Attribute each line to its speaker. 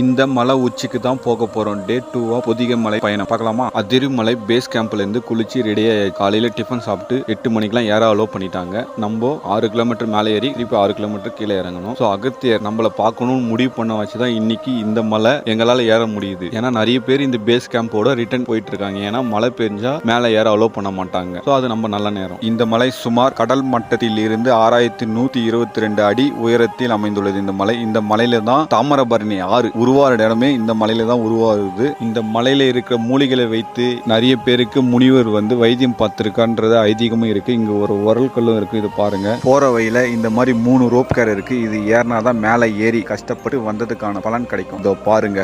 Speaker 1: இந்த மலை உச்சிக்கு தான் போக போறோம். டே 2 பொதிகை மலை பயணம் பார்க்கலாமா? அதிருமலை பேஸ் கேம்ப்ல இருந்து குளிச்சு ரெடியாக காலையில டிஃபன் சாப்பிட்டு 8 மணிக்கெல்லாம் ஏற அலோவ் பண்ணிட்டாங்க. நம்ம 6 கிலோமீட்டர் மேலே ஏறி திருப்பி 6 கிலோமீட்டர் கீழே இறங்கணும். ஸோ அகத்தியர் நம்மளை பார்க்கணும்னு முடிவு பண்ண வச்சுதான் இன்னைக்கு இந்த மலை எங்களால் ஏற முடியுது. ஏன்னா நிறைய பேர் இந்த பேஸ் கேம்போட ரிட்டர்ன் போயிட்டு இருக்காங்க. ஏன்னா மழை பெஞ்சா மேலே ஏற அலோவ் பண்ண மாட்டாங்க. ஸோ அது நம்ம நல்ல நேரம். இந்த மலை சுமார் கடல் மட்டத்தில் இருந்து 6122 அடி உயரத்தில் அமைந்துள்ளது. இந்த மலையில தான் தாமிரபரணி ஆறு உருவான இடமே இந்த மலையில தான் உருவாகுது. இந்த மலையில இருக்கிற மூலிகளை வைத்து நிறைய பேருக்கு முனிவர் வைத்தியம் பார்த்திருக்கான்றது ஐதீகமும் இருக்கு. இங்க ஒரு உரல் கல்லும் இருக்கு. இது பாருங்க, போற வழியில இந்த மாதிரி 3 ரோப் கேர் இருக்கு. இது ஏறினாதான் மேலே ஏறி கஷ்டப்பட்டு வந்ததுக்கான பலன் கிடைக்கும். இதோ பாருங்க.